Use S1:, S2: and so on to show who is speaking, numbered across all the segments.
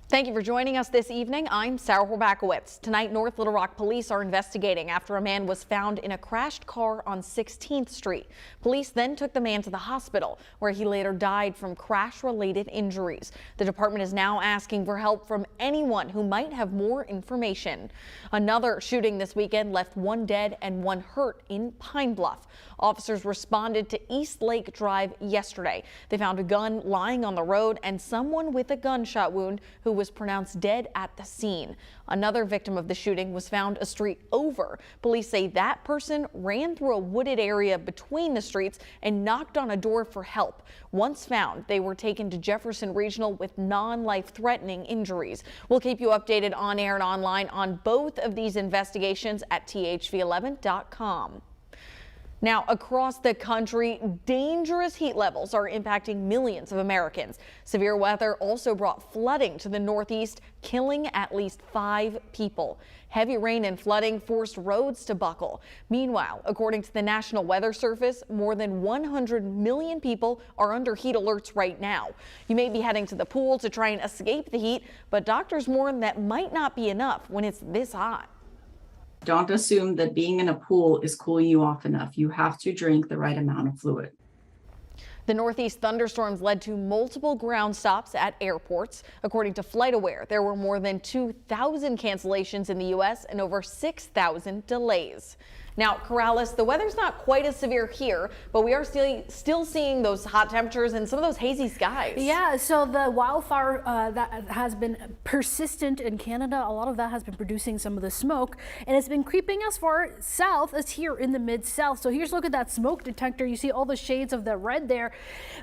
S1: Thank you for joining us this evening. I'm Sarah Horbacewicz. Tonight, North Little Rock police are investigating after a man was found in a crashed car on 16th Street. Police then took the man to the hospital, where he later died from crash-related injuries. The department is now asking for help from anyone who might have more information. Another shooting this weekend left one dead and one hurt in Pine Bluff. Officers responded to East Lake Drive yesterday. They found a gun lying on the road and someone with a gunshot wound who was pronounced dead at the scene. Another victim of the shooting was found a street over. Police say that person ran through a wooded area between the streets and knocked on a door for help. Once found, they were taken to Jefferson Regional with non-life-threatening injuries. We'll keep you updated on air and online on both of these investigations at thv11.com. Now, across the country, dangerous heat levels are impacting millions of Americans. Severe weather also brought flooding to the Northeast, killing at least 5 people. Heavy rain and flooding forced roads to buckle. Meanwhile, according to the National Weather Service, more than 100 million people are under heat alerts right now. You may be heading to the pool to try and escape the heat, but doctors warn that might not be enough when it's this hot.
S2: Don't assume that being in a pool is cooling you off enough. You have to drink the right amount of fluid.
S1: The Northeast thunderstorms led to multiple ground stops at airports. According to FlightAware, there were more than 2,000 cancellations in the U.S. and over 6,000 delays. Now, Corrales, the weather's not quite as severe here, but we are still seeing those hot temperatures and some of those hazy skies.
S3: Yeah, so the wildfire that has been persistent in Canada, a lot of that has been producing some of the smoke, and it's been creeping as far south as here in the mid-south. So here's a look at that smoke detector. You see all the shades of the red there.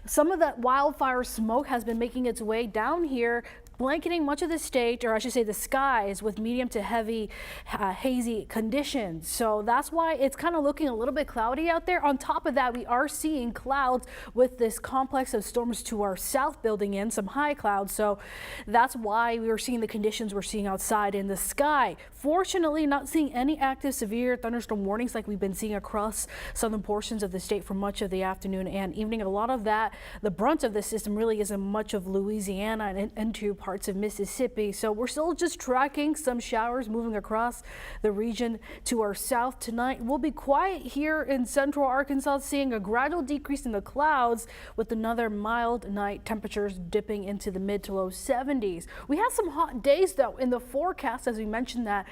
S3: Some of that wildfire smoke has been making its way down here, blanketing much of the state, or I should say the skies, with medium to heavy hazy conditions. So that's why it's kind of looking a little bit cloudy out there. On top of that, we are seeing clouds with this complex of storms to our south building in, some high clouds. So that's why we are seeing the conditions we're seeing outside in the sky. Fortunately, not seeing any active severe thunderstorm warnings like we've been seeing across southern portions of the state for much of the afternoon and evening. A lot of that, the brunt of the system really isn't much of Louisiana and into parts of Mississippi. So we're still just tracking some showers moving across the region to our south tonight. We'll be quiet here in central Arkansas, seeing a gradual decrease in the clouds with another mild night, temperatures dipping into the mid to low 70s. We have some hot days though in the forecast, as we mentioned, that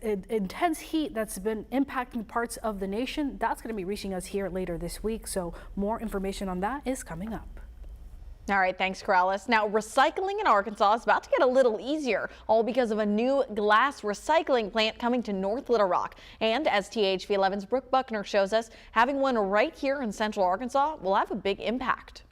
S3: intense heat that's been impacting parts of the nation. That's going to be reaching us here later this week. So more information on that is coming up.
S1: All right, thanks, Corrales. Now, recycling in Arkansas is about to get a little easier, all because of a new glass recycling plant coming to North Little Rock. And as THV11's Brooke Buckner shows us, having one right here in central Arkansas will have a big impact.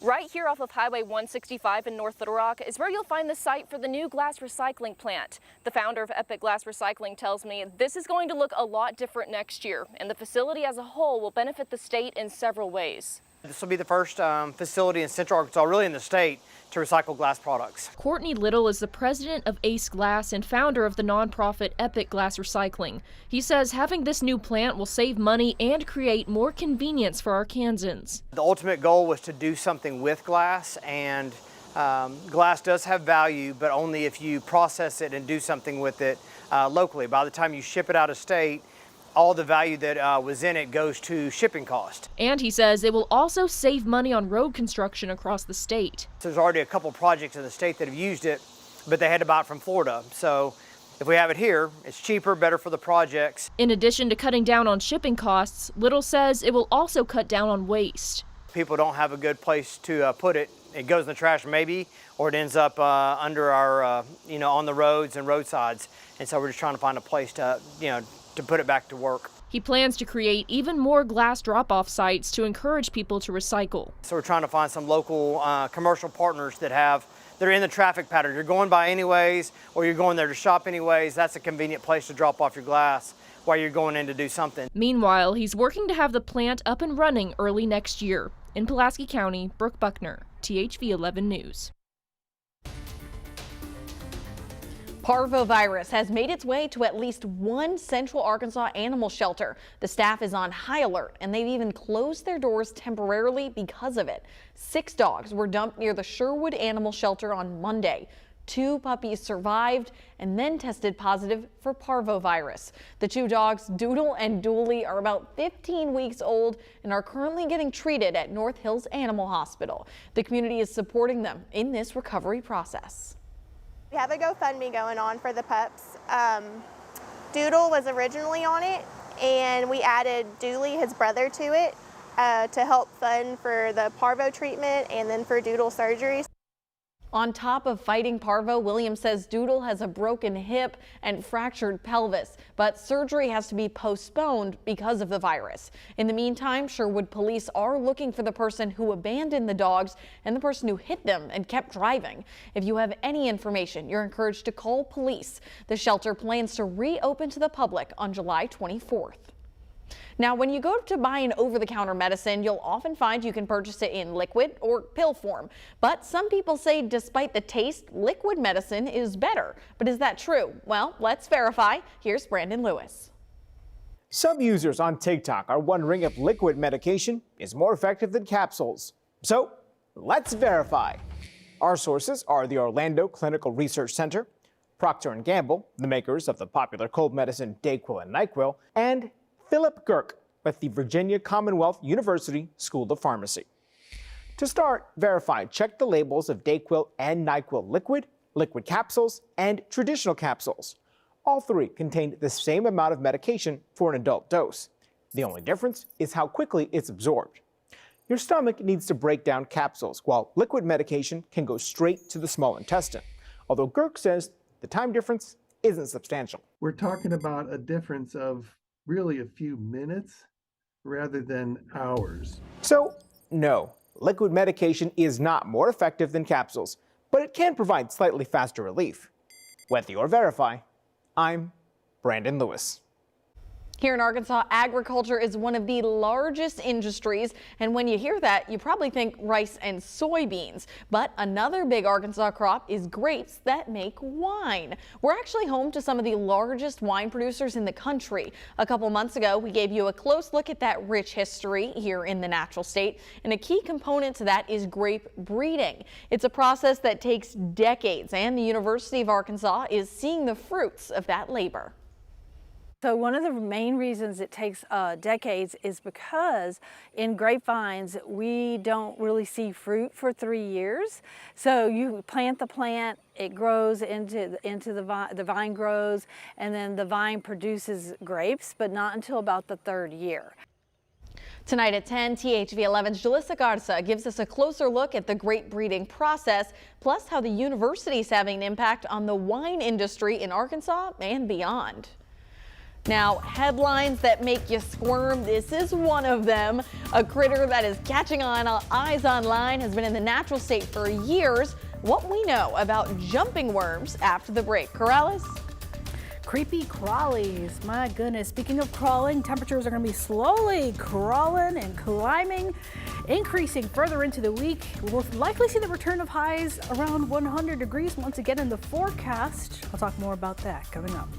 S4: Right here off of Highway 165 in North Little Rock is where you'll find the site for the new glass recycling plant. The founder of Epic Glass Recycling tells me this is going to look a lot different next year, and the facility as a whole will benefit the state in several ways.
S5: This will be the first facility in Central Arkansas, really in the state, to recycle glass products.
S6: Courtney Little is the president of Ace Glass and founder of the nonprofit Epic Glass Recycling. He says having this new plant will save money and create more convenience for Arkansans.
S5: The ultimate goal was to do something with glass, and glass does have value, but only if you process it and do something with it locally. By the time you ship it out of state, all the value that was in it goes to shipping cost.
S6: And he says it will also save money on road construction across the state.
S5: There's already a couple projects in the state that have used it, but they had to buy it from Florida. So if we have it here, it's cheaper, better for the projects.
S6: In addition to cutting down on shipping costs, Little says it will also cut down on waste.
S5: People don't have a good place to put it. It goes in the trash maybe, or it ends up under our, on the roads and roadsides. And so we're just trying to find a place to, to put it back to work.
S6: He plans to create even more glass drop-off sites to encourage people to recycle.
S5: So we're trying to find some local commercial partners that they're in the traffic pattern. You're going by anyways, or you're going there to shop anyways. That's a convenient place to drop off your glass while you're going in to do something.
S6: Meanwhile, he's working to have the plant up and running early next year. In Pulaski County, Brooke Buckner, THV11 News.
S1: Parvovirus has made its way to at least one central Arkansas animal shelter. The staff is on high alert, and they've even closed their doors temporarily because of it. 6 dogs were dumped near the Sherwood Animal Shelter on Monday. 2 puppies survived and then tested positive for parvovirus. The 2 dogs, Doodle and Dooley, are about 15 weeks old and are currently getting treated at North Hills Animal Hospital. The community is supporting them in this recovery process.
S7: We have a GoFundMe going on for the pups. Doodle was originally on it, and we added Dooley, his brother, to it to help fund for the parvo treatment and then for Doodle surgery.
S1: On top of fighting parvo, Williams says Doodle has a broken hip and fractured pelvis, but surgery has to be postponed because of the virus. In the meantime, Sherwood police are looking for the person who abandoned the dogs and the person who hit them and kept driving. If you have any information, you're encouraged to call police. The shelter plans to reopen to the public on July 24th. Now, when you go to buy an over-the-counter medicine, you'll often find you can purchase it in liquid or pill form. But some people say despite the taste, liquid medicine is better. But is that true? Well, let's verify. Here's Brandon Lewis.
S8: Some users on TikTok are wondering if liquid medication is more effective than capsules. So let's verify. Our sources are the Orlando Clinical Research Center, Procter & Gamble, the makers of the popular cold medicine Dayquil and NyQuil, and Philip Girk with the Virginia Commonwealth University School of Pharmacy. To start, verify, check the labels of Dayquil and NyQuil liquid, liquid capsules, and traditional capsules. All 3 contain the same amount of medication for an adult dose. The only difference is how quickly it's absorbed. Your stomach needs to break down capsules, while liquid medication can go straight to the small intestine. Although Girk says the time difference isn't substantial.
S9: We're talking about a difference of really a few minutes rather than hours.
S8: So, no, liquid medication is not more effective than capsules, but it can provide slightly faster relief. With your Verify, I'm Brandon Lewis.
S1: Here in Arkansas, agriculture is one of the largest industries, and when you hear that, you probably think rice and soybeans. But another big Arkansas crop is grapes that make wine. We're actually home to some of the largest wine producers in the country. A couple months ago, we gave you a close look at that rich history here in the natural state, and a key component to that is grape breeding. It's a process that takes decades, and the University of Arkansas is seeing the fruits of that labor.
S10: So one of the main reasons it takes decades is because in grapevines we don't really see fruit for 3 years. So you plant the plant, it grows into the vine grows, and then the vine produces grapes, but not until about the 3rd year.
S1: Tonight at 10, THV 11's Jalissa Garza gives us a closer look at the grape breeding process, plus how the university is having an impact on the wine industry in Arkansas and beyond. Now, headlines that make you squirm, this is one of them. A critter that is catching on eyes online has been in the natural state for years. What we know about jumping worms after the break. Corrales?
S3: Creepy crawlies, my goodness. Speaking of crawling, temperatures are going to be slowly crawling and climbing, increasing further into the week. We'll likely see the return of highs around 100 degrees once again in the forecast. I'll talk more about that coming up.